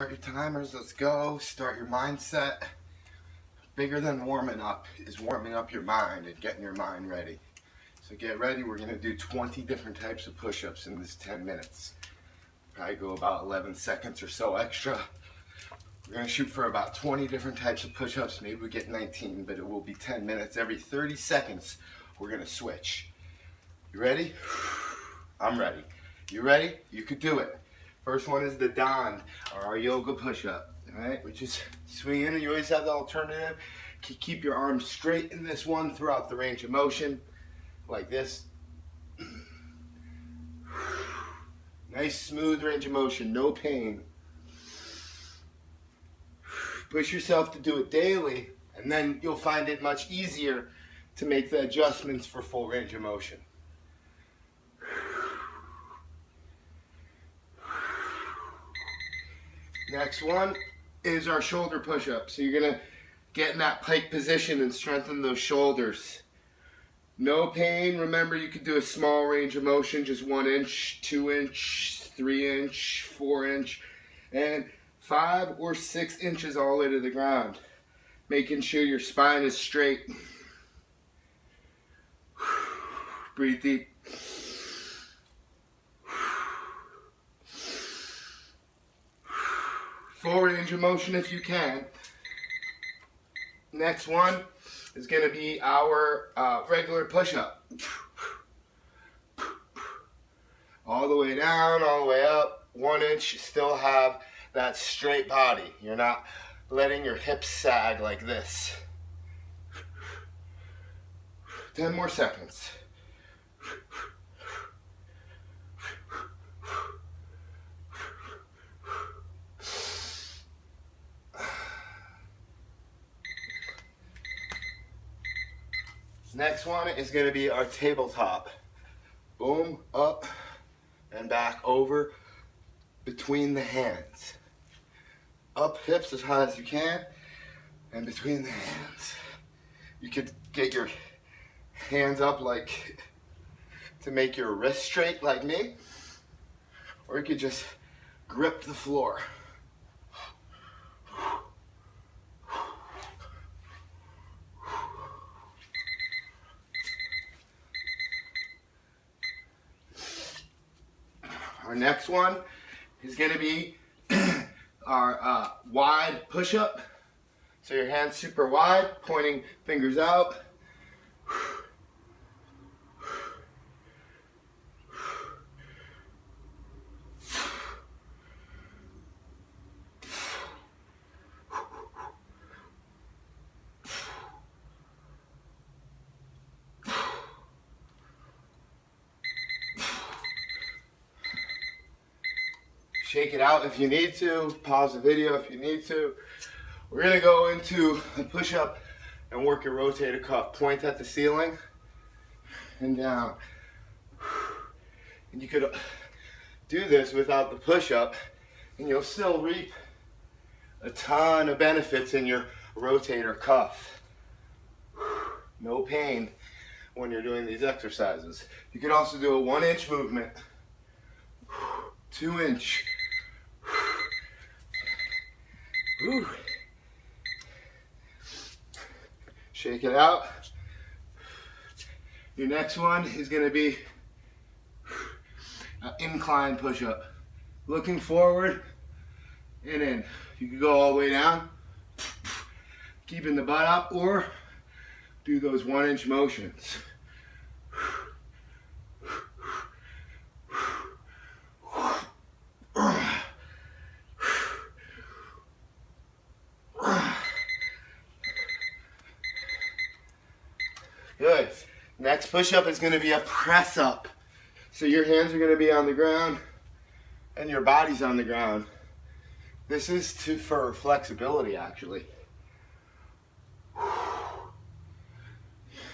Start your timers, let's go. Start your mindset. Bigger than warming up is warming up your mind and getting your mind ready. So get ready, we're gonna do 20 different types of push-ups in this 10 minutes. Probably go about 11 seconds or so extra. We're gonna shoot for about 20 different types of push-ups. Maybe we get 19, but it will be 10 minutes. Every 30 seconds, we're gonna switch. You ready? I'm ready. You ready? You could do it. First one is the Dand, or our yoga push-up. All right, which is swing in, and you always have the alternative. Keep your arms straight in this one throughout the range of motion, like this. Nice smooth range of motion, no pain. Push yourself to do it daily, and then you'll find it much easier to make the adjustments for full range of motion. Next one is our shoulder push-up. So you're gonna get in that pike position and strengthen those shoulders. No pain. Remember, you could do a small range of motion, just 1 inch, 2 inch, 3 inch, 4 inch, and 5 or 6 inches all the way to the ground. Making sure your spine is straight. Breathe deep. Full range of motion if you can. Next one is going to be our regular push-up. All the way down, all the way up. 1 inch, still have that straight body. You're not letting your hips sag like this. 10 more seconds. Next one is going to be our tabletop. Boom, up and back over between the hands. Up hips as high as you can and between the hands. You could get your hands up like to make your wrist straight like me, or you could just grip the floor. Our next one is going to be our wide push-up. So your hands super wide, pointing fingers out. Shake it out if you need to. Pause the video if you need to. We're going to go into a push-up and work your rotator cuff. Point at the ceiling and down. And you could do this without the push-up, and you'll still reap a ton of benefits in your rotator cuff. No pain when you're doing these exercises. You could also do a 1 inch movement, 2 inch. Whew. Shake it out. Your next one is going to be an incline push-up. Looking forward and in. You can go all the way down, keeping the butt up, or do those 1 inch motions. Good. Next push-up is going to be a press-up. So your hands are going to be on the ground and your body's on the ground. This is for flexibility, actually.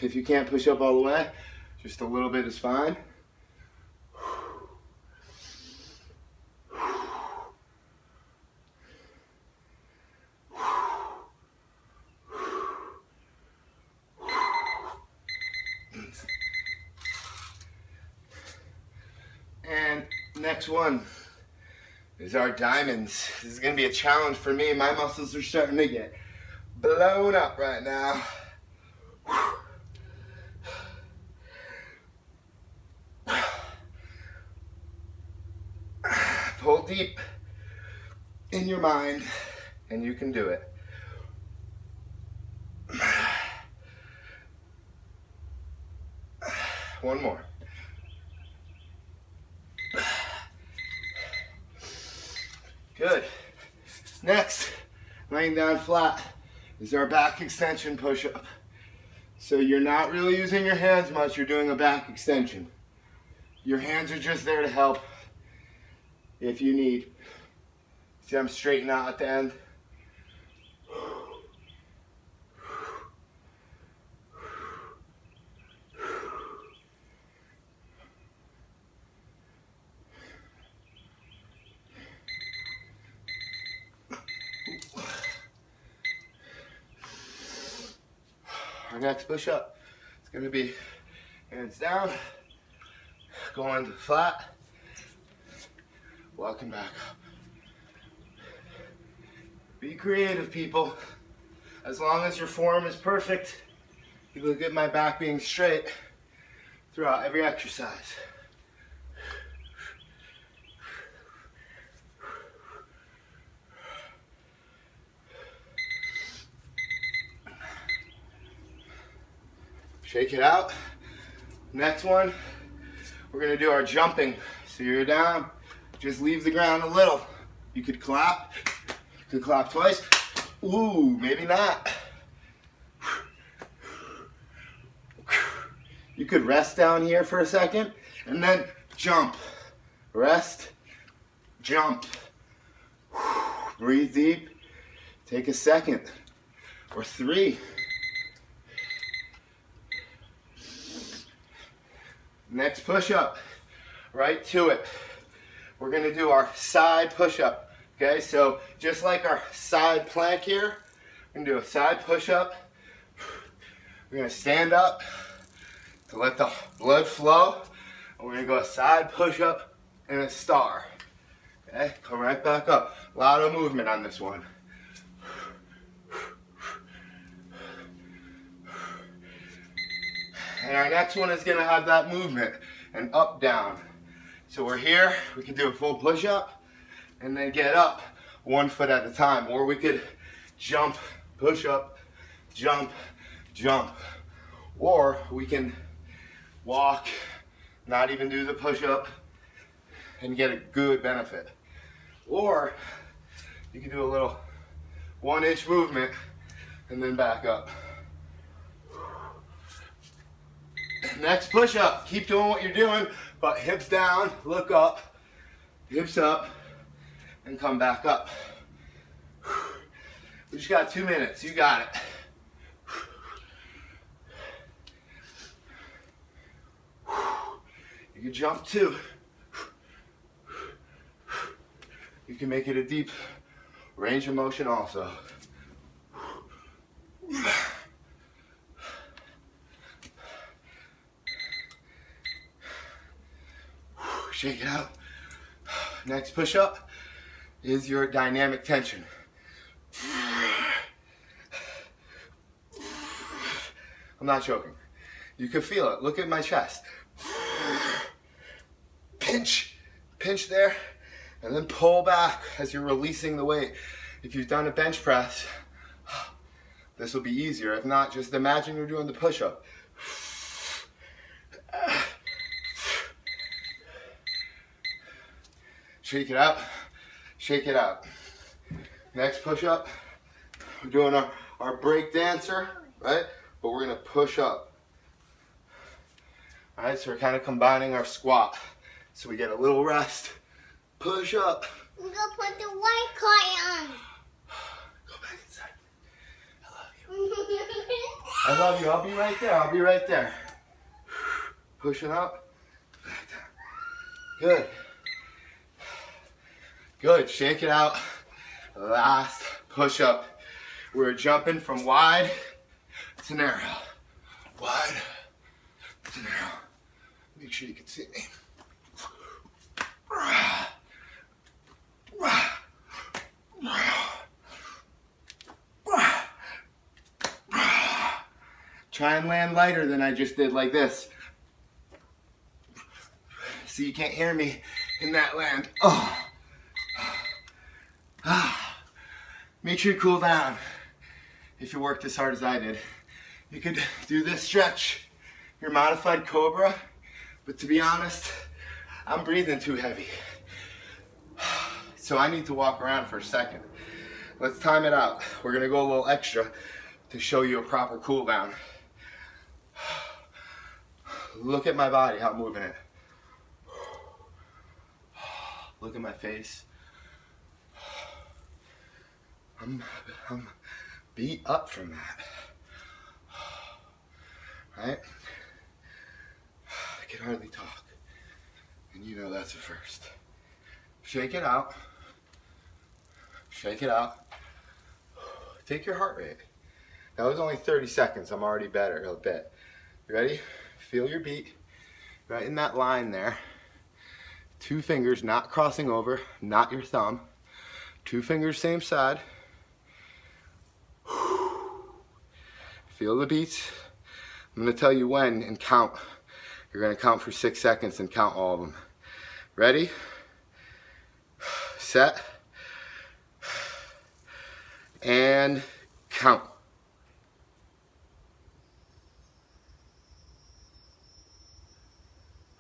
If you can't push up all the way, just a little bit is fine. And next one is our diamonds. This is gonna be a challenge for me. My muscles are starting to get blown up right now. Pull deep in your mind, and you can do it. One more. Good. Next, laying down flat, is our back extension push-up. So you're not really using your hands much, you're doing a back extension. Your hands are just there to help if you need. See, I'm straightening out at the end. Our next push-up is going to be hands down, going to flat, walking back up. Be creative, people. As long as your form is perfect, you look at my back being straight throughout every exercise. Shake it out. Next one, we're gonna do our jumping. So you're down, just leave the ground a little. You could clap. You could clap twice. Ooh, maybe not. You could rest down here for a second and then jump. Rest, jump. Breathe deep. Take a second or 3. Next push-up, right to it. We're gonna do our side push-up, okay? So just like our side plank here, we're gonna do a side push-up. We're gonna stand up to let the blood flow. And we're gonna go a side push-up and a star, okay? Come right back up. A lot of movement on this one. And our next one is gonna have that movement, and up, down. So we're here, we can do a full push-up, and then get up 1 foot at a time. Or we could jump, push up, jump, jump. Or we can walk, not even do the push-up, and get a good benefit. Or you can do a little 1-inch movement, and then back up. Next push-up, keep doing what you're doing, but hips down, look up, hips up, and come back up. We just got 2 minutes, you got it. You can jump too. You can make it a deep range of motion also. Shake it out. Next push-up is your dynamic tension. I'm not joking. You can feel it. Look at my chest. Pinch, pinch there, and then pull back as you're releasing the weight. If you've done a bench press, this will be easier. If not, just imagine you're doing the push-up. Shake it out, shake it out. Next push-up, we're doing our break dancer, right? But we're gonna push up. All right, so we're kind of combining our squat. So we get a little rest, push up. I'm gonna put the white card on. Go back inside. I love you. I love you, I'll be right there, I'll be right there. Pushing up, back down. Good. Good, shake it out. Last push up. We're jumping from wide to narrow. Wide to narrow. Make sure you can see me. Try and land lighter than I just did, like this. So you can't hear me in that land. Oh. Make sure you cool down. If you worked as hard as I did, you could do this stretch, your modified Cobra, but to be honest, I'm breathing too heavy. So I need to walk around for a second. Let's time it out. We're gonna go a little extra to show you a proper cool down. Look at my body, how I'm moving it. Look at my face. I'm beat up from that. Right? I can hardly talk. And you know that's a first. Shake it out. Shake it out. Take your heart rate. That was only 30 seconds. I'm already better a bit. You ready? Feel your beat. Right in that line there. 2 fingers not crossing over, not your thumb. 2 fingers same side. Feel the beats. I'm going to tell you when and count. You're going to count for 6 seconds and count all of them. Ready? Set. And count.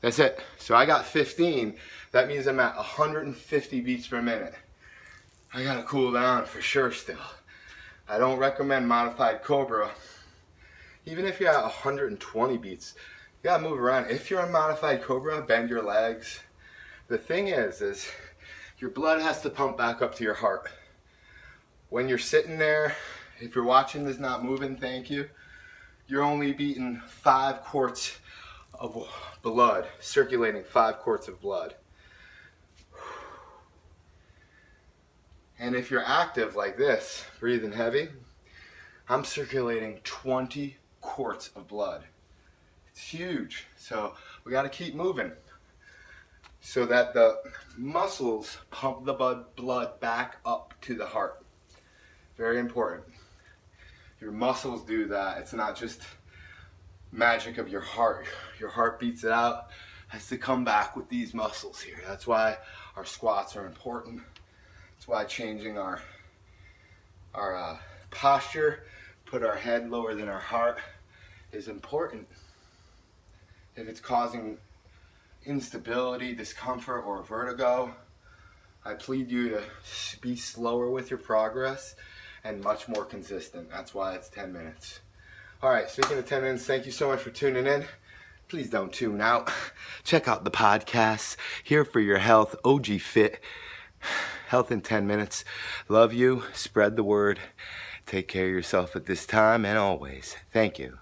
That's it. So I got 15. That means I'm at 150 beats per minute. I gotta cool down for sure still. I don't recommend modified Cobra. Even if you're at 120 beats, you gotta move around. If you're on modified Cobra, bend your legs. The thing is your blood has to pump back up to your heart. When you're sitting there, if you're watching this not moving, thank you, you're only beating 5 quarts of blood, circulating 5 quarts of blood. And if you're active like this, breathing heavy, I'm circulating 20 quarts of blood. It's huge. So we got to keep moving so that the muscles pump the blood back up to the heart. Very important. Your muscles do that. It's not just magic of your heart. Your heart beats it out, has to come back with these muscles here. That's why our squats are important. That's why changing our posture, put our head lower than our heart, is important. If it's causing instability, discomfort, or vertigo, I plead you to be slower with your progress and much more consistent. That's why it's 10 minutes. All right, speaking of 10 minutes, thank you so much for tuning in. Please don't tune out. Check out the podcasts. Here for your health, OG Fit. Health in 10 minutes. Love you. Spread the word. Take care of yourself at this time and always. Thank you.